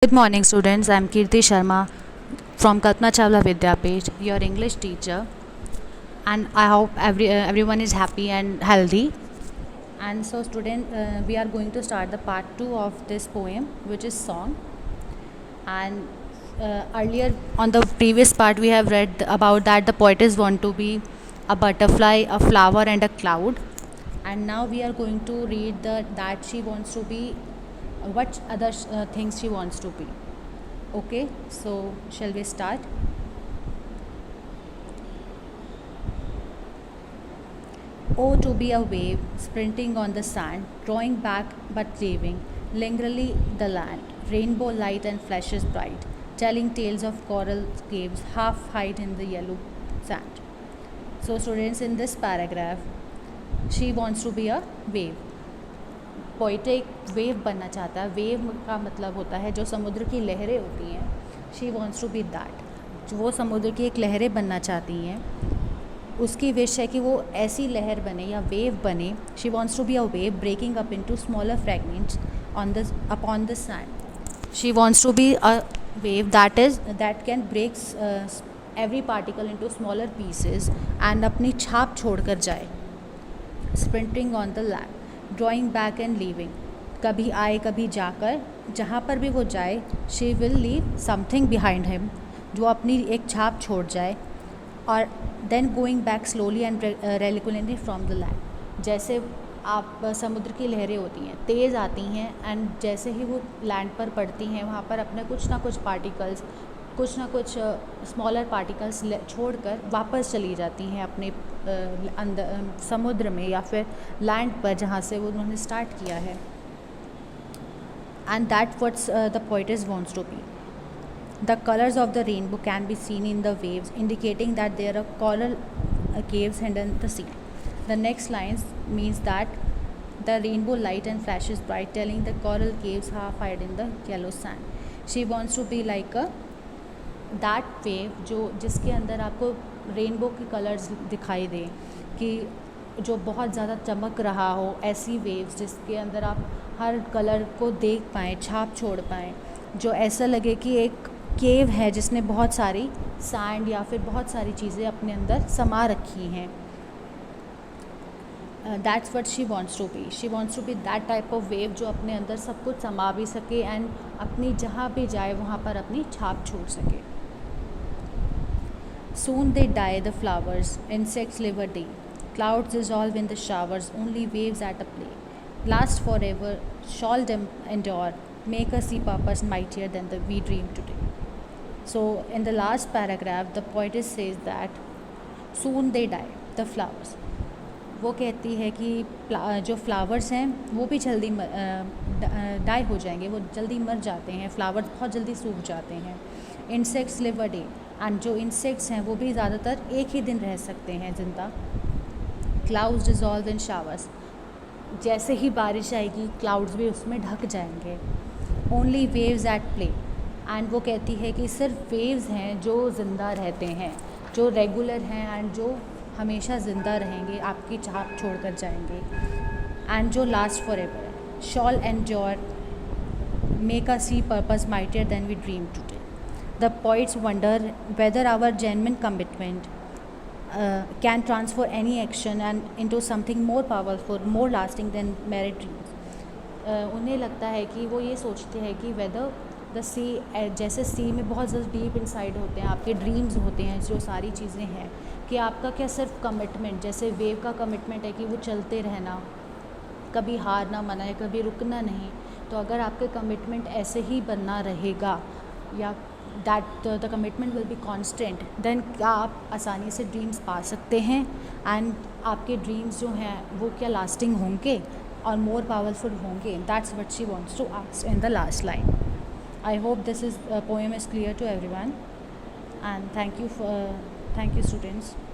Good morning, students. I'm Kirti Sharma from Kalpana Chawla Vidyapith, your English teacher, and I hope everyone is happy and healthy. And so, student, we are going to start the part 2 of this poem, which is song. And earlier on the previous part, we have read about that the poetess want to be a butterfly, a flower, and a cloud. And now we are going to read that she wants to be what other things she wants to be. Okay, so shall we start? Oh, to be a wave sprinting on the sand, drawing back but leaving lingeringly the land, rainbow light and flashes bright, telling tales of coral caves half hide in the yellow sand. So, students, in this paragraph, she wants to be a wave. Poet एक wave बनना चाहता है. Wave का मतलब होता है जो समुद्र की लहरें होती हैं. She wants to be that. वो समुद्र की एक लहरें बनना चाहती हैं. उसकी विश है कि वो ऐसी लहर बने या वेव बने. She wants to be a wave breaking up into smaller fragments on the upon the sand. She wants to be a wave that can breaks every particle into smaller pieces and अपनी छाप छोड़कर जाए. Sprinting on the land, drawing back and leaving, कभी आए कभी जाकर, जहाँ पर भी वो जाए she will leave something behind him, जो अपनी एक छाप छोड़ जाए. और then going back slowly and reluctantly from the land. जैसे आप समुद्र की लहरें होती हैं, तेज़ आती हैं एंड जैसे ही वो लैंड पर पड़ती हैं वहाँ पर अपने कुछ ना कुछ पार्टिकल्स, कुछ ना कुछ स्मॉलर पार्टिकल्स छोड़कर वापस चली जाती हैं अपने अंदर समुद्र में या फिर लैंड पर जहाँ से वो उन्होंने स्टार्ट किया है. And that what's the poets wants to be. The colours of the rainbow can be seen in the waves indicating that there are coral caves hidden in the sea. The next lines means that the rainbow light and flashes bright, telling the coral caves half hide in the yellow sand. She wants to be like a that wave जिसके अंदर आपको rainbow के colours दिखाई दें, कि जो बहुत ज़्यादा चमक रहा हो. ऐसी वेव्स जिसके अंदर आप हर कलर को देख पाएँ, छाप छोड़ पाएँ, जो ऐसा लगे कि एक केव है जिसने बहुत सारी सैंड या फिर बहुत सारी चीज़ें अपने अंदर समा रखी हैं. That's what she wants to be. She wants to be that type of wave जो अपने अंदर सब कुछ समा भी सके एंड अपनी जहाँ भी जाए वहाँ पर अपनी छाप छोड़ सके. Soon they die, the flowers, insects live a day. Clouds dissolve in the showers, only waves at a play. Last forever, shall endure, make us see purpose mightier than the we dream today. So, in the last paragraph, the poetess says that soon they die, the flowers. वो कहती है कि जो flowers हैं वो भी जल्दी die हो जाएंगे, वो जल्दी मर जाते हैं. फ्लावर्स बहुत जल्दी सूख जाते हैं. Insects live a day, and जो इंसेक्ट्स हैं वो भी ज़्यादातर एक ही दिन रह सकते हैं ज़िंदा. क्लाउड्स डिज़ॉल्व इन शावर्स, जैसे ही बारिश आएगी क्लाउड्स भी उसमें ढक जाएंगे. Only waves at play, and वो कहती है कि सिर्फ वेव्स हैं जो ज़िंदा रहते हैं, जो रेगुलर हैं एंड जो हमेशा ज़िंदा रहेंगे, आपकी छाप छोड़ कर जाएंगे. एंड जो लास्ट फॉर एवर है, shall endure, make us see purpose mightier than we dream today. The poets wonder whether our genuine commitment can transfer any action and into something more powerful, more lasting than mere dreams. उन्हें लगता है कि वो ये सोचते हैं कि whether the sea, जैसे सी में बहुत ज़्यादा डीप इनसाइड होते हैं आपके ड्रीम्स होते हैं, जो सारी चीज़ें हैं, कि आपका क्या सिर्फ कमिटमेंट, जैसे वेव का कमिटमेंट है कि वो चलते रहना, कभी हार ना माना, कभी रुकना नहीं. तो अगर आपके कमिटमेंट ऐसे ही बनना रहेगा या that the commitment will be constant, then क्या आप आसानी से ड्रीम्स पा सकते हैं एंड आपके ड्रीम्स जो हैं वो क्या लास्टिंग होंगे और मोर पावरफुल होंगे. That's what she wants to ask in the last line. I hope this is poem is clear to everyone and thank you students.